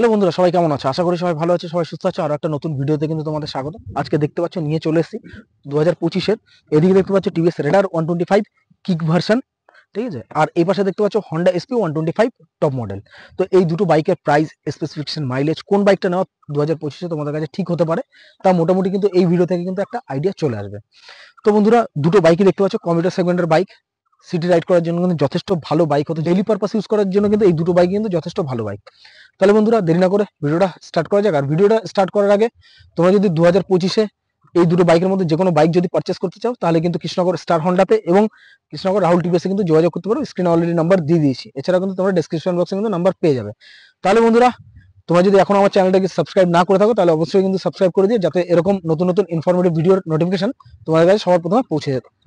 Hello বন্ধুরা, সবাই কেমন আছো? আশা করি সবাই ভালো আছে, সবাই সুস্থ আছে। আর একটা নতুন ভিডিওতে কিন্তু তোমাদের স্বাগত। আজকে দেখতে পাচ্ছ নিয়ে চলে এসেছি 2025-এর। এদিকে দেখতে পাচ্ছ টিভিএস রেডার 125 কিক ভার্সন, ঠিক আছে। আর এই পাশে দেখতে পাচ্ছ হন্ডা এসপি 125 টপ মডেল। তো এই দুটো বাইকের প্রাইস, স্পেসিফিকেশন, মাইলেজ, কোন বাইকটা নেওয়া 2025-এ তোমাদের কাছে ঠিক হতে পারে, তা মোটামুটি কিন্তু এই ভিডিও থেকে কিন্তু একটা আইডিয়া চলে আসবে। তো বন্ধুরা, দুটো বাইকই দেখতে পাচ্ছ কমিউটার সেগমেন্টের বাইক। সিটি রাইড করার জন্য কিন্তু যথেষ্ট ভালো বাইক হতে, ডেইলি পারপাস ইউজ করার জন্য কিন্তু এই দুটো বাইক কিন্তু যথেষ্ট ভালো বাইক। তাহলে বন্ধুরা, দেরি না করে ভিডিওটা স্টার্ট করা যাক। আর ভিডিওটা স্টার্ট করার আগে তোমরা যদি 2025-এ এই দুটো বাইকের মধ্যে যে কোনো বাইক যদি পারচেস করতে চাও, তাহলে কিন্তু কৃষ্ণনগর স্টার হন্ডাতে এবং কৃষ্ণনগর রাহুল টিভিএসে কিন্তু যোগাযোগ করতে পারো। স্ক্রিনে অলরেডি নাম্বার দিয়ে দিয়েছি। এছাড়া কিন্তু তোমরা ডেসক্রিপশন বক্সে কিন্তু নাম্বার পেয়ে যাবে। তাহলে বন্ধুরা, তোমরা যদি এখন আমার চ্যানেলটাকে সাবস্ক্রাইব না করে থাকো, তাহলে অবশ্যই কিন্তু সাবস্ক্রাইব করে দিও, যাতে এরকম নতুন নতুন ইনফরমেটিভ ভিডিওর নোটিফিকেশন তোমাদের কাছে সবার প্রথমে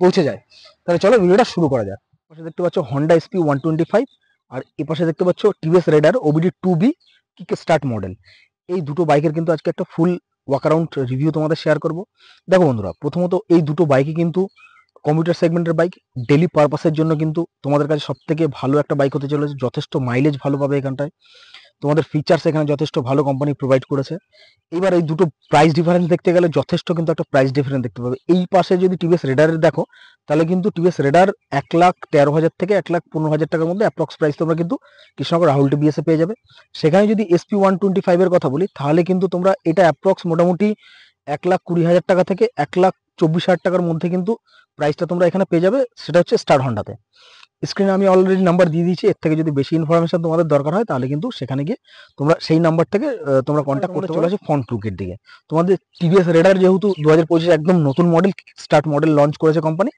পৌঁছে যায়। তাহলে চলো ভিডিওটা শুরু করা যাক। পাশে দেখতে পাচ্ছ হন্ডা এসপি 125, আর এ পাশে দেখতে পাচ্ছ TVS Raider OBD 2B kick start model. এই দুটো বাইকের কিন্তু আজকে একটা ফুল ওয়াক অ্যারাউন্ড রিভিউ তোমাদের শেয়ার করব। দেখো বন্ধুরা, প্রথমত এই দুটো বাইকই কিন্তু কমিউটার সেগমেন্টের বাইক। ডেলি পারপাসের জন্য কিন্তু তোমাদের কাছে সব থেকে ভালো একটা বাইক হতে চলেছে। যথেষ্ট মাইলেজ ভালো পাবে এখানটায়, তোমাদের ফিচার্স এখানে যথেষ্ট ভালো কোম্পানি প্রোভাইড করেছে। এবার এই দুটো প্রাইস ডিফারেন্স দেখতে গেলে যথেষ্ট কিন্তু একটা প্রাইস ডিফারেন্স দেখতে পাবে। এই পাশে যদি টিভিএস রেডারের দেখো, তাহলে কিন্তু টিভিএস রেডার 1,13,000 থেকে 1,15,000 টাকার মধ্যে অ্যাপ্রক্স প্রাইস তোমরা কিন্তু কৃষ্ণনগর রাহুল টিভিএসে পেয়ে যাবে। সেখানে যদি এসপি 125 এর কথা বলি, তাহলে কিন্তু তোমরা এটা অ্যাপ্রক্স মোটামুটি 1,20,000 টাকা থেকে 1,24,000 টাকার মধ্যে কিন্তু প্রাইসটা তোমরা এখানে পেয়ে যাবে। সেটা হচ্ছে স্টার হন্ডাতে। স্ক্রিনে আমি অলরেডি নাম্বার দিয়ে দিয়েছি। এর থেকে যদি বেশি ইনফরমেশন তোমাদের দরকার হয়, তাহলে কিন্তু সেখানে গিয়ে তোমরা সেই নাম্বার থেকে তোমরা কন্ট্যাক্ট করতে চলে আসো ফ্রন্ট লুকের দিকে। তোমাদের টিভিএস রেডার যেহেতু 2025 একদম নতুন মডেল, স্টার্ট মডেল লঞ্চ করেছে কোম্পানি,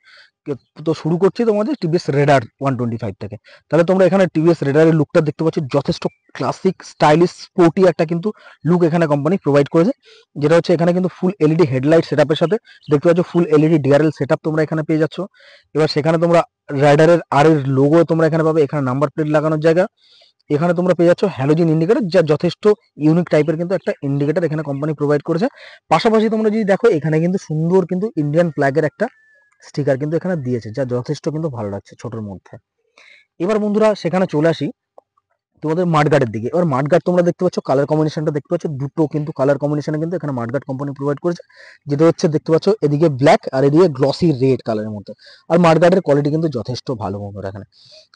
তো শুরু করছি তোমাদের টিভিএস রেডার 125 থেকে। তাহলে তোমরা এখানে টিভিএস রেডারের লুকটা দেখতে পাচ্ছ, যথেষ্ট ক্লাসিক, স্টাইলিশ, স্পোর্টি একটা কিন্তু লুক এখানে কোম্পানি প্রোভাইড করেছে। যেটা হচ্ছে এখানে কিন্তু ফুল এলইডি হেডলাইট সেটআপের সাথে দেখতে পাচ্ছ ফুল এলইডি ডিআরএল সেটআপ তোমরা এখানে পেয়ে যাচ্ছ। এবার সেখানে তোমরা রাইডারের আর এর লোগো তোমরা এখানে পাবে। এখানে নাম্বার প্লেট লাগানোর জায়গা। এখানে তোমরা পেয়ে যাচ্ছ হ্যালোজেন ইন্ডিকেটর, যা যথেষ্ট ইউনিক টাইপের কিন্তু একটা ইন্ডিকেটর এখানে কোম্পানি প্রোভাইড করেছে। পাশাপাশি তোমরা যদি দেখো, এখানে কিন্তু সুন্দর কিন্তু ইন্ডিয়ান ফ্ল্যাগের একটা স্টিকার কিন্তু এখানে দিয়েছে, যা যথেষ্ট কিন্তু ভালো লাগছে ছোটর মধ্যে। এবার বন্ধুরা, সেখানে চলে আসি তোমাদের মাঠগার্ডের দিকে। এবার মাঠগার্ড তোমরা দেখতে পাচ্ছ, কালার কম্বিনেশনটা দেখতে পাচ্ছ, দুটো কিন্তু কালার কম্বিনেশনে কিন্তু এখানে মাঠগার্ড কোম্পানি প্রোভাইড করেছে। যেটা হচ্ছে দেখতে পাচ্ছ এদিকে ব্ল্যাক আর এদিকে গ্লসি রেড কালারের মধ্যে। আর মাঠগার্ডের কোয়ালিটি কিন্তু যথেষ্ট ভালো বন্ধুরা এখানে।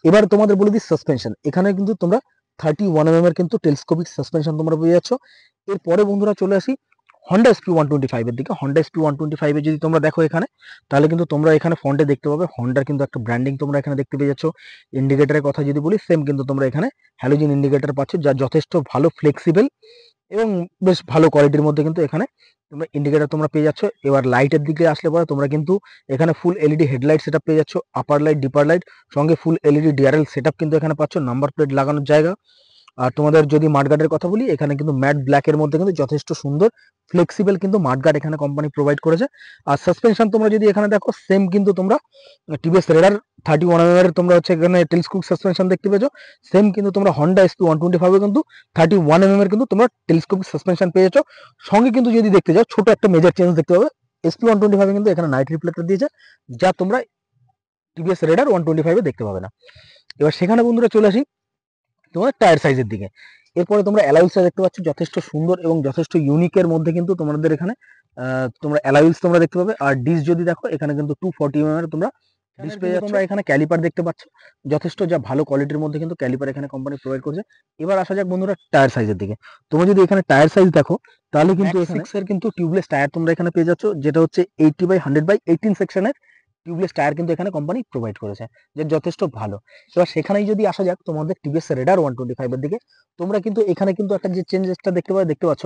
এবার তোমাদের বলে দিই সাসপেনশন। এখানে কিন্তু তোমরা 31 mm এর কিন্তু টেলিস্কোপিক সাসপেনশন তোমরা পেয়ে যাচ্ছ। এরপরে বন্ধুরা চলে আসি হন্ডা এসপি 125 এর দিকে। হন্ডা এসপি 125 এ যদি তোমরা দেখো এখানে, তাহলে কিন্তু তোমরা এখানে ফ্রন্টে দেখতে পাবে হন্ডার কিন্তু একটা ব্র্যান্ডিং তোমরা এখানে দেখতে পেয়ে যাচ্ছ। ইন্ডিকেটরের কথা যদি বলি, সেম কিন্তু তোমরা এখানে হ্যালোজেন ইন্ডিকেটর পাচ্ছ, যা যথেষ্ট ভালো, ফ্লেক্সিবল এবং বেশ ভালো কোয়ালিটির মধ্যে কিন্তু এখানে তোমরা ইন্ডিকেটর তোমরা পেয়ে যাচ্ছ। এবার লাইটের দিকে আসলে পরে তোমরা কিন্তু এখানে ফুল এলইডি হেডলাইট সেটআপ পেয়ে যাচ্ছ, আপার লাইট, ডিপার লাইট, সঙ্গে ফুল এলইডি ডিআরএল সেটআপ কিন্তু এখানে পাচ্ছ, নাম্বার প্লেট লাগানোর জায়গা। আর তোমাদের যদি মাঠগার্ডের কথা বলি, এখানে কিন্তু ম্যাট ব্ল্যাকের মধ্যে কিন্তু যথেষ্ট সুন্দর ফ্লেক্সিবল কিন্তু মাঠগার্ড এখানে কোম্পানি প্রোভাইড করেছে। আর সাসপেনশন তোমরা যদি এখানে দেখো, সেম কিন্তু তোমরা টিভিএস রেডার 31 এর তোমরা হচ্ছে এখানে টেলিস্কোপ সাসপেনশন দেখতে পেয়েছো। সেম কিন্তু তোমরা হন্ডা এসপি 125 এ কিন্তু 31 এর কিন্তু তোমরা টেলিস্কোপ সাসপেনশন পেয়েছো। সঙ্গে কিন্তু যদি দেখতে যাও, ছোট একটা মেজর চেঞ্জ দেখতে পাবে। এসপি 125 কিন্তু এখানে নাইট রিফ্লেক্টর দিয়েছে, যা তোমরা টিভিএস রেডার 125 এ দেখতে পাবে না। এবার সেখানে বন্ধুরা চলে আসি তোমার টায়ার সাইজের দিকে। এরপরে তোমরা অ্যালাউইলসটা দেখতে পাচ্ছ, যথেষ্ট সুন্দর এবং যথেষ্ট ইউনিকের মধ্যে কিন্তু তোমাদের এখানে তোমরা অ্যালাউইলস তোমরা দেখতে পাবে। আর ডিস যদি দেখো, এখানে কিন্তু 240 এর তোমরা ডিস পেয়ে যাচ্ছ। তোমরা এখানে ক্যালিপার দেখতে পাচ্ছ, যথেষ্ট যা ভালো কোয়ালিটির মধ্যে কিন্তু ক্যালিপার এখানে কোম্পানি প্রোভাইড করছে। এবার আসা যাক বন্ধুরা টায়ার সাইজের দিকে। তোমরা যদি এখানে টায়ার সাইজ দেখো, তাহলে কিন্তু এখানে 6 এর কিন্তু টিউবলেস টায়ার তোমরা এখানে পেয়ে যাচ্ছ, যেটা হচ্ছে 80/100/18 সেকশনের টিউবলেস টায়ার কিন্তু এখানে কোম্পানি প্রোভাইড করেছে, যে যথেষ্ট ভালো। এবার সেখানেই যদি আসা যাক তোমাদের টিভিএস রেডার 125 এর দিকে, তোমরা কিন্তু এখানে কিন্তু একটা যে চেঞ্জেসটা দেখতে পাচ্ছ,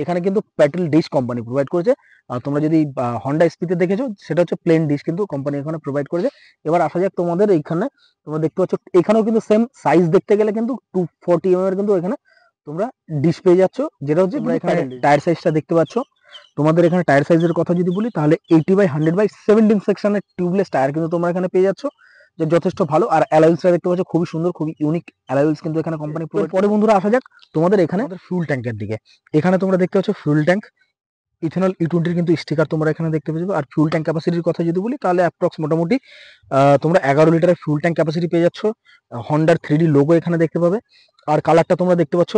এখানে কিন্তু প্যাটেল ডিশ কোম্পানি প্রোভাইড করেছে। আর তোমরা যদি হন্ডা এসপিতে দেখেছো, সেটা হচ্ছে প্লেন ডিশ কিন্তু কোম্পানি এখানে প্রোভাইড করেছে। এবার আসা যাক তোমাদের এইখানে, তোমরা দেখতে পাচ্ছ এখানেও কিন্তু সেম সাইজ দেখতে গেলে কিন্তু 240 এর কিন্তু এখানে তোমরা ডিশ পেয়ে যাচ্ছ, যেটা হচ্ছে এখানে টায়ার সাইজটা দেখতে পাচ্ছ। তোমাদের এখানে টায়ার সাইজের কথা যদি বলি, তাহলে 80/100/17 সেকশনের টিউবলেস টায়ার কিন্তু তোমরা এখানে পেয়ে যাচ্ছ, যে যথেষ্ট ভালো। আর অ্যালাউইলসটা দেখতে পাচ্ছ, খুবই সুন্দর, খুবই ইউনিক অ্যালাউইলস কিন্তু এখানে কোম্পানি প্রোভাইড। পরে বন্ধুরা আসা যাক তোমাদের এখানে ফুল ট্যাঙ্কের দিকে। এখানে তোমরা দেখতে পাচ্ছ ফুল ট্যাঙ্ক ইথেনল E20 কিন্তু স্টিকার তোমরা এখানে দেখতে পাবে। আর ফুল ট্যাঙ্ক ক্যাপাসিটির কথা যদি বলি, তাহলে অ্যাপ্রক্স মোটামুটি তোমরা 11 লিটারের ফুল ট্যাঙ্ক ক্যাপাসিটি পেয়ে যাচ্ছ। হন্ডার 3D লোগো এখানে দেখতে পাবে। আর কালারটা তোমরা দেখতে পাচ্ছ,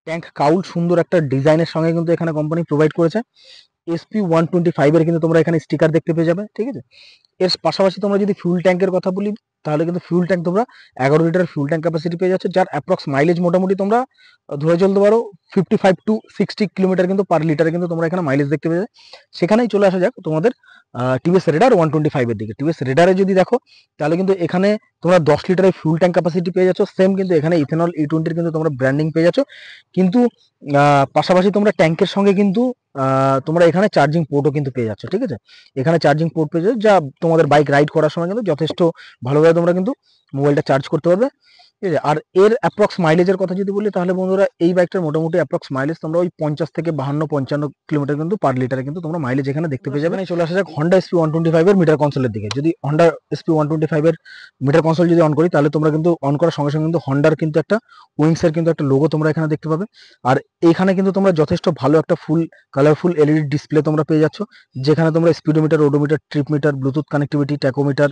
ট্যাঙ্ক কাউল সুন্দর একটা ডিজাইনের সঙ্গে কিন্তু এখানে কোম্পানি প্রোভাইড করেছে। SP125 এর কিন্তু তোমরা এখানে স্টিকার দেখতে পেয়ে যাবে, ঠিক আছে। এর পাশাপাশি তোমরা যদি ফুয়েল ট্যাঙ্কের কথা বলি, তাহলে কিন্তু ফুয়েল ট্যাঙ্ক তোমরা 11 লিটার ফুয়েল ট্যাঙ্ক ক্যাপাসিটি পেয়ে যাচ্ছে, যার অ্যাপ্রক্স মাইলেজ মোটামুটি তোমরা ধরে চলতে পারো 55 to 60 কিলোমিটার কিন্তু পার লিটারে কিন্তু তোমরা এখানে মাইলেজ দেখতে পেয়ে যাবে। সেখানেই চলে আসা যাক তোমাদের টিভিএস রেডার 125 এর দিকে। টিভিএস রেডারে যদি দেখো, তাহলে কিন্তু এখানে তোমরা 10 লিটারের ফুয়েল ট্যাঙ্ক ক্যাপাসিটি পেয়ে যাচ্ছ। সেম কিন্তু এখানে ইথেনল E20 কিন্তু তোমরা ব্র্যান্ডিং পেয়ে যাচ্ছ, কিন্তু পাশাপাশি তোমরা ট্যাঙ্কের সঙ্গে কিন্তু তোমরা এখানে চার্জিং পোর্টও কিন্তু পেয়ে যাচ্ছ, ঠিক আছে। এখানে চার্জিং পোর্ট পেয়ে যাচ্ছ, যা তোমাদের বাইক রাইড করার সময় কিন্তু যথেষ্ট ভালোভাবে তোমরা কিন্তু মোবাইলটা চার্জ করতে পারবে, ঠিক আছে। আর এর অ্যাপ্রক্স মাইলেজের কথা যদি বলি, তাহলে বন্ধুরা এই বাইকটার মোটামুটি অ্যাপ্রক্স মাইলেজ তোমরা ওই 50 থেকে 52-55 কিলোমিটার কিন্তু পার লিটারে কিন্তু তোমরা মাইলেজ এখানে দেখতে পেয়ে যাবে। চলে আসা যাক হন্ডা SP125 এর মিটার কনসোলের দিকে। যদি হন্ডা SP125 এর মিটার কনসোল যদি অন করি, তাহলে তোমরা কিন্তু অন করার সঙ্গে সঙ্গে কিন্তু হন্ডার কিন্তু একটা উইংস এর কিন্তু একটা লোগো তোমরা এখানে দেখতে পাবে। আর এখানে কিন্তু তোমরা যথেষ্ট ভালো একটা ফুল কালারফুল এলইডি ডিসপ্লে তোমরা পেয়ে যাচ্ছ, যেখানে তোমরা speedometer, odometer, trip metre, Bluetooth connectivity, tachometer,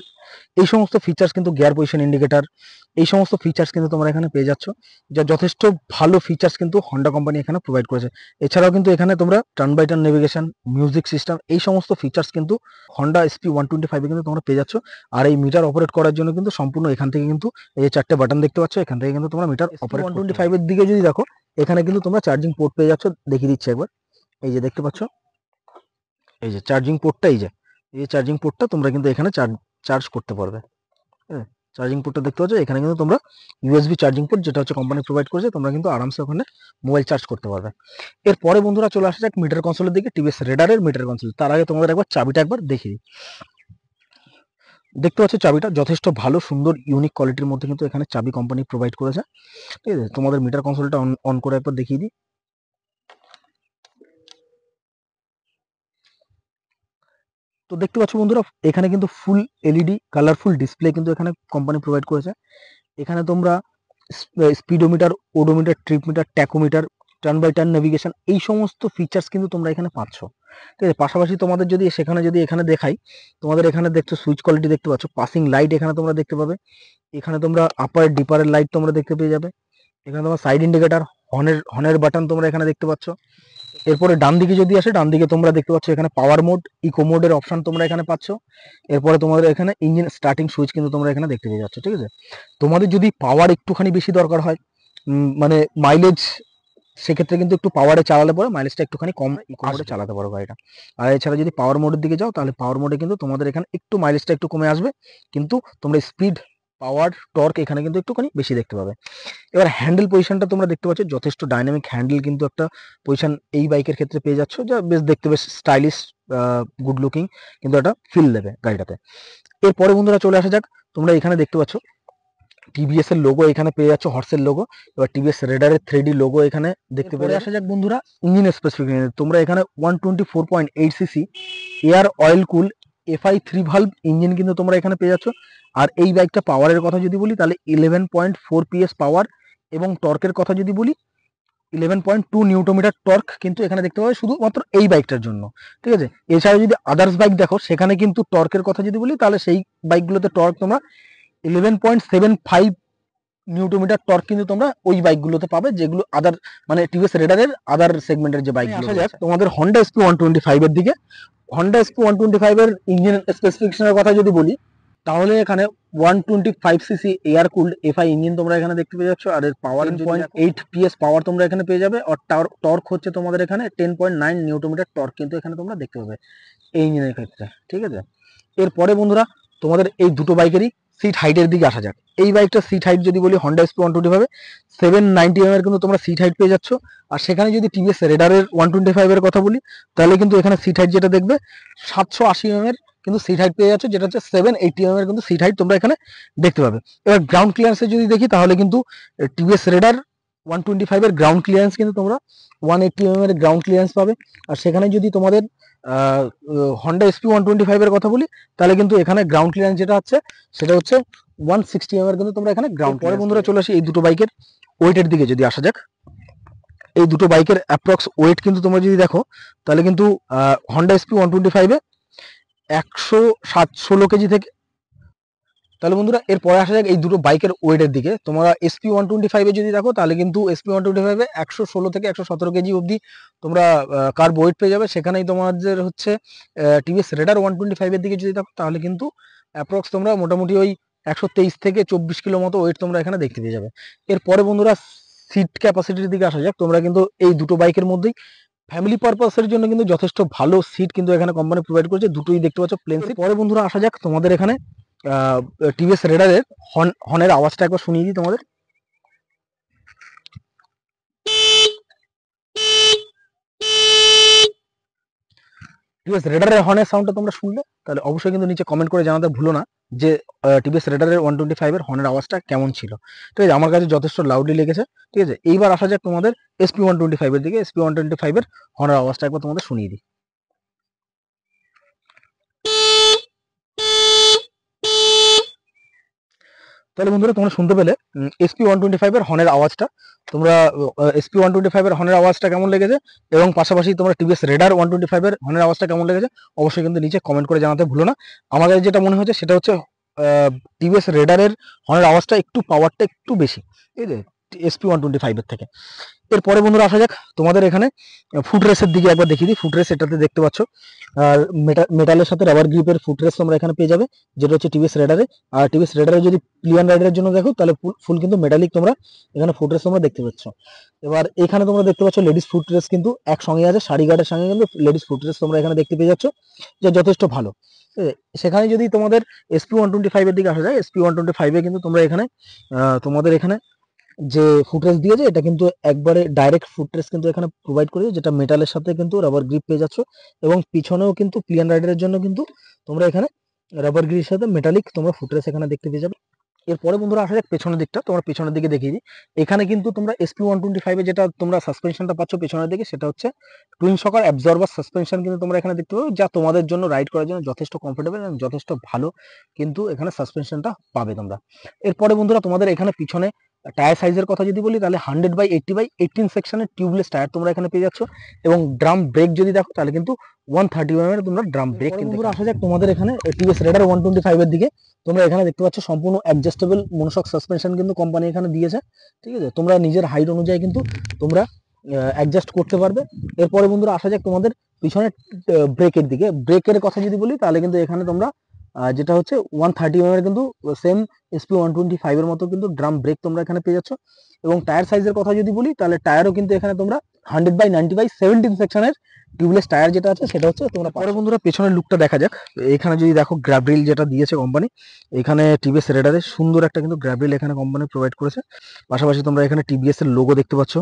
এই সমস্ত ফিচার্স কিন্তু, গিয়ার পজিশন ইন্ডিকেটার, এই সমস্ত ফিচার্স কিন্তু তোমরা এখানে পেয়ে যাচ্ছ, যা যথেষ্ট ভালো ফিচার্স কিন্তু হন্ডা কোম্পানি এখানে প্রোভাইড করেছে। এছাড়াও কিন্তু এখানে তোমরা turn by turn navigation, music system, এই সমস্ত ফিচার্স কিন্তু হন্ডা SP125 এ কিন্তু তোমরা পেয়ে যাচ্ছ। আর এই মিটার অপারেট করার জন্য কিন্তু সম্পূর্ণ এখান থেকে কিন্তু এই যে 4টে বাটন দেখতে পাচ্ছ, এখান থেকে কিন্তু তোমরা মিটার অপারেট 125 এর দিকে যদি দেখো, এখানে কিন্তু তোমরা চার্জিং পোর্ট পেয়ে যাচ্ছ। দেখিয়ে দিচ্ছি একবার, এই যে দেখতে পাচ্ছ, এই যে চার্জিং পোর্টটা, এই যে চার্জিং পোর্টটা তোমরা কিন্তু এখানে চার্জ করতে পারবে। হ্যাঁ, চার্জিং পোর্টটা দেখতে পাচ্ছ, এখানে কিন্তু তোমরা ইউএসবি চার্জিং পোর্ট, যেটা হচ্ছে কোম্পানি প্রোভাইড করেছে, তোমরা কিন্তু আরামসে ওখানে মোবাইল চার্জ করতে পারবে। এরপরে বন্ধুরা চলে আসা যাক মিটার কনসোলের দিকে, টিভিএস রেডারের মিটার কনসোল। তার আগে তোমাদের একবার চাবিটা একবার দেখিয়ে দিই। দেখতে পাচ্ছ চাবিটা যথেষ্ট ভালো, সুন্দর, ইউনিক কোয়ালিটির মধ্যে কিন্তু এখানে চাবি কোম্পানি প্রোভাইড করেছে, ঠিক আছে। তোমাদের মিটার কনসোলটা অন করে একবার দেখিয়ে দিই। তো দেখতে পাচ্ছ বন্ধুরা, এখানে কিন্তু ফুল এলইডি কালারফুল ডিসপ্লে কিন্তু এখানে কোম্পানি প্রোভাইড করেছে। এখানে তোমরা speedometer, odometer, trip meter, tachometer, turn by turn navigation, এই সমস্ত ফিচার্স কিন্তু তোমরা এখানে পাচ্ছ, ঠিক আছে। পাশাপাশি তোমাদের যদি এখানে দেখাই, তোমাদের এখানে দেখছো সুইচ কোয়ালিটি দেখতে পাচ্ছ, পাসিং লাইট এখানে তোমরা দেখতে পাবে, এখানে তোমরা আপার ডিপারের লাইট তোমরা দেখতে পেয়ে যাবে, এখানে তোমার সাইড ইন্ডিকেটার, হর্নের বাটন তোমরা এখানে দেখতে পাচ্ছ। এরপরে ডান দিকে যদি আসে, ডান দিকে তোমরা দেখতে পাচ্ছ এখানে পাওয়ার মোড, ইকো মোডের অপশন তোমরা এখানে পাচ্ছ। এরপরে তোমাদের এখানে ইঞ্জিন স্টার্টিং সুইচ কিন্তু তোমরা এখানে দেখতে পেয়ে যাচ্ছ, ঠিক আছে। তোমাদের যদি পাওয়ার একটুখানি বেশি দরকার হয়, মানে মাইলেজ, সেক্ষেত্রে কিন্তু একটু পাওয়ারে চালালে পরে মাইলেজটা একটুখানি কম ইকো মোডে চালাতে পারো গাড়িটা। আর এছাড়া যদি পাওয়ার মোডের দিকে যাও, তাহলে পাওয়ার মোডে কিন্তু তোমাদের এখানে একটু মাইলেজটা একটু কমে আসবে, কিন্তু তোমরা স্পিড, পাওয়ার, টর্ক এখানে কিন্তু একটুখানি বেশি দেখতে পাবে। এবার হ্যান্ডেল পজিশনটা তোমরা দেখতে পাচ্ছ, যথেষ্ট ডাইনামিক হ্যান্ডেল কিন্তু একটা পজিশন এই বাইকের ক্ষেত্রে পেয়ে যাচ্ছ, যা বেশ দেখতে বেশ স্টাইলিশ, গুড লুকিং কিন্তু একটা ফিল দেবে গাড়িটাতে। এরপরে বন্ধুরা চলে আসা যাক, তোমরা এখানে দেখতে পাচ্ছ টিভিএস এর লোগো এখানে পেয়ে যাচ্ছ, হর্সের লোগো। এবার টিভিএস রেডারের 3D লোগো এখানে দেখতে পেয়ে আসা যাক বন্ধুরা ইঞ্জিন স্পেসিফিকেশন। তোমরা এখানে 124.8 সিসি এয়ার অয়েল কুল FI 3 ভালভ ইঞ্জিন কিন্তু তোমরা এখানে পেয়ে যাচ্ছ। আর এই বাইকটা পাওয়ারের কথা যদি বলি, তাহলে 11.4 PS পাওয়ার, এবং টর্কের কথা যদি বলি 11.2 নিউটোমিটার টর্ক কিন্তু এখানে দেখতে পাবে শুধুমাত্র এই বাইকটার জন্য, ঠিক আছে। এছাড়া যদি আদার্স বাইক দেখো, সেখানে কিন্তু টর্কের কথা যদি বলি, তাহলে সেই বাইকগুলোতে টর্ক তোমরা 11.75 নিউটোমিটার টর্ক কিন্তু তোমরা ওই বাইকগুলোতে পাবে, যেগুলো আদার, মানে টিভিএস রেডারের আদার সেগমেন্টের যে বাইকগুলো। আসা যাক তোমাদের হন্ডা SP125 এর দিকে। হন্ডা SP125 এর ইঞ্জিন স্পেসিফিকেশনের কথা যদি বলি, তাহলে এখানে 125 CC air cooled FI engine তোমরা এখানে দেখতে পেয়ে যাচ্ছ। আর এর পাওয়ার 10.8 PS পাওয়ার তোমরা এখানে পেয়ে যাবে। আর টর্ক হচ্ছে তোমাদের এখানে 10.9 নিউটোমিটার টর্ক কিন্তু এখানে তোমরা দেখতে পাবে এই ইঞ্জিনের ক্ষেত্রে, ঠিক আছে। এরপরে বন্ধুরা তোমাদের এই দুটো বাইকেরই সিট হাইটের দিকে আসা যাক। এই বাইকটা সিট হাইট যদি বলি, হন্ডা SP125 790 mm এর কিন্তু তোমরা সিট হাইট পেয়ে যাচ্ছ। আর সেখানে যদি টিভিএস রেডারের 125 এর কথা বলি, তাহলে কিন্তু এখানে সিট হাইট যেটা দেখবে 780 mm এর কিন্তু সিট হাইট পেয়ে যাচ্ছে, যেটা হচ্ছে 780 mm এর কিন্তু সিট হাইট তোমরা এখানে দেখতে পাবে। এবার গ্রাউন্ড ক্লিয়ারেন্সে যদি দেখি, তাহলে কিন্তু টিভিএস রেডার 125 এর গ্রাউন্ড ক্লিয়ারেন্স কিন্তু তোমরা 180 mm এর গ্রাউন্ড ক্লিয়ারেন্স পাবে। আর সেখানে যদি তোমাদের হন্ডা SP125 এর কথা বলি, তাহলে কিন্তু এখানে গ্রাউন্ড ক্লিয়ারেন্স যেটা হচ্ছে, সেটা হচ্ছে 160 mm কিন্তু তোমরা এখানে গ্রাউন্ড। পরে বন্ধুরা চলে আসি এই দুটো বাইকের ওয়েটের দিকে যদি আসা যাক। এই দুটো বাইকের অ্যাপ্রক্স ওয়েট কিন্তু তোমরা যদি দেখো, তাহলে কিন্তু হন্ডা SP125 এ 116 কেজি থেকে তাহলে বন্ধুরা এরপরে আসা যাক এই দুটো বাইকের ওয়েটের দিকে। তোমরা SP125 এ যদি দেখো তাহলে কিন্তু SP125 এ 116 থেকে 117 কেজি অবধি তোমরা কার্ব ওয়েট পেয়ে যাবে। সেখানেই তোমাদের হচ্ছে টিভিএস রেডার 125 এর দিকে যদি দেখো তাহলে কিন্তু অ্যাপ্রক্স তোমরা মোটামুটি ওই 123 থেকে 24 কিলো মতো ওয়েট তোমরা এখানে দেখতে পেয়ে যাবে। এরপরে বন্ধুরা সিট ক্যাপাসিটির দিকে আসা যাক। তোমরা কিন্তু এই দুটো বাইকের মধ্যেই ফ্যামিলি পারপাসের জন্য কিন্তু যথেষ্ট ভালো সিট কিন্তু এখানে কোম্পানি প্রোভাইড করেছে। দুটোই দেখতে পাচ্ছ প্লেন সিট। পরে বন্ধুরা আসা যাক তোমাদের এখানে টিভিএস রেডারের হর্নের আওয়াজটা একবার শুনিয়ে দিই তোমাদের। টিভিএস রেডারের হর্নের সাউন্ডটা তোমরা শুনলে তাহলে অবশ্যই কিন্তু নিচে কমেন্ট করে জানাতে ভুলো না যে টিভিএস রেডারের 125 এর হর্নের আওয়াজটা কেমন ছিল। ঠিক আছে, আমার কাছে যথেষ্ট লাউডলি লেগেছে। ঠিক আছে, এইবার আসা যাক তোমাদের SP125 এর দিকে। SP125 এর হর্নের আওয়াজটা একবার তোমাদের শুনিয়ে দিই। তাহলে বন্ধুরা তোমরা শুনতে পেলে SP125 এর হর্নের আওয়াজটা। তোমরা SP125 এর হর্নের আওয়াজটা কেমন লেগেছে এবং পাশাপাশি তোমরা টিভিএস রেডার 125 এর হর্নের আওয়াজটা কেমন লেগেছে অবশ্যই কিন্তু নিচে কমেন্ট করে জানাতে ভুলো না। আমার কাছে যেটা মনে হচ্ছে সেটা হচ্ছে টিভিএস রেডারের হর্নের আওয়াজটা একটু পাওয়ারটা একটু বেশি, ঠিক আছে, SP125 এর থেকে। এরপরে বন্ধুরা আসা যাক তোমাদের এখানে ফুট রেসের দিকে একবার দেখিয়ে দিই। ফুট রেস এটাতে দেখতে পাচ্ছ আর মেটালের সাথে রাবার গ্রিপের ফুট রেস তোমরা এখানে পেয়ে যাবে, যেটা হচ্ছে টিভিএস রেডারে। আর টিভিএস রেডারে যদি প্লিয়ান রাইডারের জন্য দেখো তাহলে ফুল কিন্তু মেটালিক তোমরা এখানে ফুট রেস তোমরা দেখতে পাচ্ছ। এবার এখানে তোমরা দেখতে পাচ্ছ লেডিস ফুট রেস কিন্তু একসঙ্গে আছে, শাড়ি গার্ডের সঙ্গে কিন্তু লেডিস ফুট রেস তোমরা এখানে দেখতে পেয়ে যাচ্ছ, যা যথেষ্ট ভালো। সেখানে যদি তোমাদের SP125 এর দিকে আসা যায়, SP125 এ কিন্তু তোমরা এখানে তোমাদের এখানে যে ফুটরেস দিয়েছে এটা কিন্তু একবারে ডাইরেক্ট ফুটরেস কিন্তু এখানে প্রোভাইড করেছে, যেটা মেটালের সাথে কিন্তু রাবার গ্রিপ পেয়ে যাচ্ছ। এবং পিছনেও কিন্তু প্লিয়ান রাইডারের জন্য কিন্তু তোমরা এখানে রাবার গ্রিপের সাথে মেটালিক তোমরা ফুটরেস এখানে দেখতে পেয়ে যাবে। এরপরে বন্ধুরা আসা যাক পেছনের দিকটা। তোমরা পেছনের দিকে দেখিয়ে দিই। এখানে কিন্তু তোমরা SP125 এ যেটা তোমরা সাসপেনশনটা পাচ্ছ পেছনের দিকে সেটা হচ্ছে টুইন শকার অ্যাবজর্বার সাসপেনশন কিন্তু তোমরা এখানে দেখতে পাবে, যা তোমাদের জন্য রাইড করার জন্য যথেষ্ট কমফোর্টেবল এবং যথেষ্ট ভালো কিন্তু এখানে সাসপেনশনটা পাবে তোমরা। এরপরে বন্ধুরা তোমাদের এখানে পিছনে টায়ার সাইজের কথা যদি বলি তাহলে 100/80/18 সেকশনের টিউবলেস টায়ার তোমরা এখানে পেয়ে যাচ্ছ। এবং ড্রাম ব্রেক যদি দেখো তাহলে কিন্তু 130 mm এর তোমরা ড্রাম ব্রেক কিন্তু। আসা যাক তোমাদের এখানে টিভিএস রেডার 125 এর দিকে। তোমরা এখানে দেখতে পাচ্ছ সম্পূর্ণ অ্যাডজাস্টেবল মনোশক সাসপেনশন কিন্তু কোম্পানি এখানে দিয়েছে। ঠিক আছে, তোমরা নিজের হাইট অনুযায়ী কিন্তু তোমরা অ্যাডজাস্ট করতে পারবে। এরপরে বন্ধুরা আসা যাক তোমাদের পিছনে ব্রেকের দিকে। ব্রেকের কথা যদি বলি তাহলে কিন্তু এখানে তোমরা যেটা হচ্ছে 130 mm এর কিন্তু সেম SP125 এর মতো কিন্তু ড্রাম ব্রেক তোমরা এখানে পেয়ে যাচ্ছ। এবং টায়ার সাইজের কথা যদি বলি তাহলে টায়ারও কিন্তু এখানে তোমরা 100/90/17 সেকশনের টিউবলেস টায়ার যেটা আছে সেটা হচ্ছে তোমরা। পরে বন্ধুরা পেছনের লুকটা দেখা যাক। এখানে যদি দেখো গ্র্যাবরিল যেটা দিয়েছে কোম্পানি, এখানে টিভিএস রেডারে সুন্দর একটা কিন্তু গ্র্যাবরিল এখানে কোম্পানি প্রোভাইড করেছে। পাশাপাশি তোমরা এখানে টিভিএস এর লোগো দেখতে পাচ্ছ।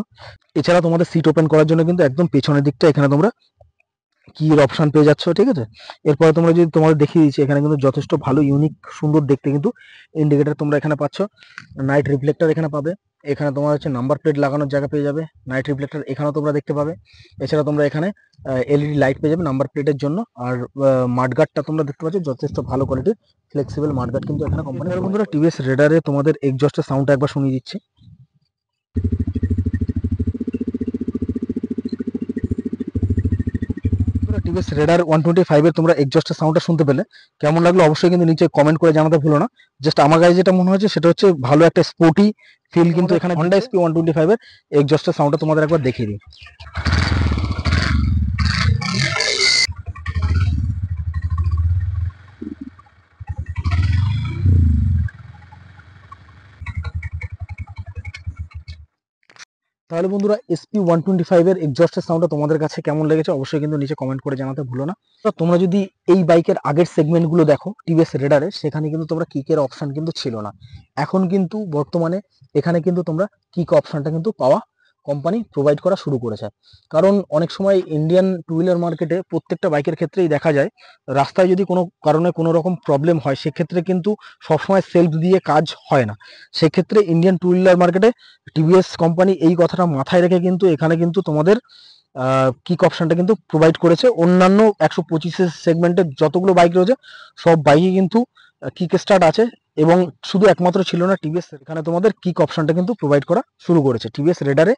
এছাড়া তোমাদের সিট ওপেন করার জন্য কিন্তু একদম পেছনের দিকটা এখানে তোমরা কির অপশন পেয়ে যাচ্ছ। ঠিক আছে, এরপরে তোমরা যদি তোমাদের দেখিয়ে দিচ্ছি এখানে কিন্তু যথেষ্ট ভালো ইউনিক সুন্দর দেখতে কিন্তু ইন্ডিকেটর তোমরা এখানে পাচ্ছ। নাইট রিফ্লেক্টর এখানে পাবে। এখানে তোমার হচ্ছে নাম্বার প্লেট লাগানোর জায়গা পেয়ে যাবে। নাইট রিফ্লেক্টর এখানেও তোমরা দেখতে পাবে। এছাড়া তোমরা এখানে এলইডি লাইট পেয়ে যাবে নাম্বার প্লেটের জন্য। আর মাডগার্ডটা তোমরা দেখতে পাচ্ছ যথেষ্ট ভালো কোয়ালিটির ফ্লেক্সিবল মাডগার্ড কিন্তু এখানে কোম্পানি। বন্ধুরা টিভিএস রেডারে তোমাদের এক্সজস্টের সাউন্ডটা একবার শুনিয়ে দিচ্ছি। টিভিএস রেডার 125 এর তোমরা এক্সজস্টের সাউন্ডটা শুনতে পেলে কেমন লাগলো অবশ্যই কিন্তু নিচে কমেন্ট করে জানাতে ভুলো না। জাস্ট আমার কাছে যেটা মনে হচ্ছে সেটা হচ্ছে ভালো একটা স্পোর্টি ফিল কিন্তু এখানে হন্ডা SP125 এর এক্সজস্টের সাউন্ডটা তোমাদের একবার দেখিয়ে দিই। তাহলে বন্ধুরা SP125 এর এক্সজস্টের সাউন্ডটা তোমাদের কাছে কেমন লেগেছে অবশ্যই কিন্তু নিচে কমেন্ট করে জানাতে ভুলো না। তো তোমরা যদি এই বাইকের আগের সেগমেন্টগুলো দেখো টিভিএস রেডারে, সেখানে কিন্তু তোমরা কিকের অপশন কিন্তু ছিল না। এখন কিন্তু বর্তমানে এখানে কিন্তু তোমরা কিক অপশনটা কিন্তু পাওয়া কোম্পানি প্রোভাইড করা শুরু করেছে। কারণ অনেক সময় ইন্ডিয়ান টু হুইলার মার্কেটে প্রত্যেকটা বাইকের ক্ষেত্রেই দেখা যায় রাস্তায় যদি কোনো কারণে কোনো রকম প্রবলেম হয় সেক্ষেত্রে কিন্তু সবসময় সেলফ দিয়ে কাজ হয় না। সেক্ষেত্রে ইন্ডিয়ান টু হুইলার মার্কেটে টিভিএস কোম্পানি এই কথাটা মাথায় রেখে কিন্তু এখানে কিন্তু তোমাদের কিক অপশনটা কিন্তু প্রোভাইড করেছে। অন্যান্য 125 সেগমেন্টের যতগুলো বাইক রয়েছে সব বাইকে কিন্তু কিক স্টার্ট আছে এবং শুধু একমাত্র ছিল না টিভিএস, এখানে তোমাদের কিক অপশনটা কিন্তু প্রোভাইড করা শুরু করেছে টিভিএস রেডারে।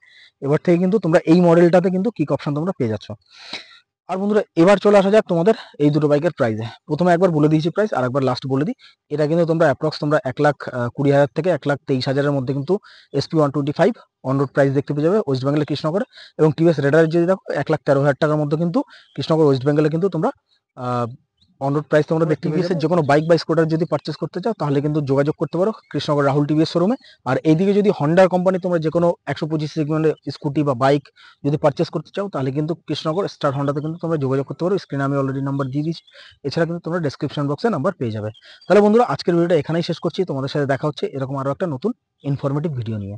এবার থেকে কিন্তু তোমরা এই মডেলটাতে কিন্তু কিক অপশন তোমরা পেয়ে যাচ্ছ। আর বন্ধুরা এবার চলে আসা যাক তোমাদের এই দুটো বাইকের প্রাইসে। প্রথমে একবার বলে দিয়েছি প্রাইস, আর একবার লাস্ট বলে দিই। এটা কিন্তু তোমরা অ্যাপ্রক্স তোমরা 1,20,000 থেকে 1,23,000-এর মধ্যে কিন্তু SP125 অন রোড প্রাইস দেখতে পেয়ে যাবে ওয়েস্ট বেঙ্গলে কৃষ্ণনগরে। এবং টিভিএস রেডার যদি দেখো 1,13,000 টাকার মধ্যে কিন্তু কৃষ্ণনগর ওয়েস্ট বেঙ্গলে কিন্তু তোমরা অন রোড প্রাইস তোমরা দেখতে টিভিএস এর যে কোনো বাইক বা স্কুটার যদি পারচেস করতে চাও তাহলে কিন্তু যোগাযোগ করতে পারো কৃষ্ণনগর রাহুল টিভিএস শোরুমে। আর এইদিকে যদি হন্ডা কোম্পানি তোমরা যে কোনো 125 সেগমেন্টের স্কুটি বা বাইক যদি পারচেস করতে চাও তাহলে কিন্তু কৃষ্ণনগর স্টার হন্ডাতে কিন্তু তোমরা যোগাযোগ করতে পারো। স্ক্রিনে আমি অলরেডি নাম্বার দিয়ে দিচ্ছি, এছাড়া কিন্তু তোমরা ডেসক্রিপশন বক্সে নাম্বার পেয়ে যাবে। তাহলে বন্ধুরা আজকের ভিডিওটা এখানেই শেষ করছি, তোমাদের সাথে দেখা হচ্ছে এরকম আরো একটা নতুন ইনফরমেটিভ ভিডিও নিয়ে।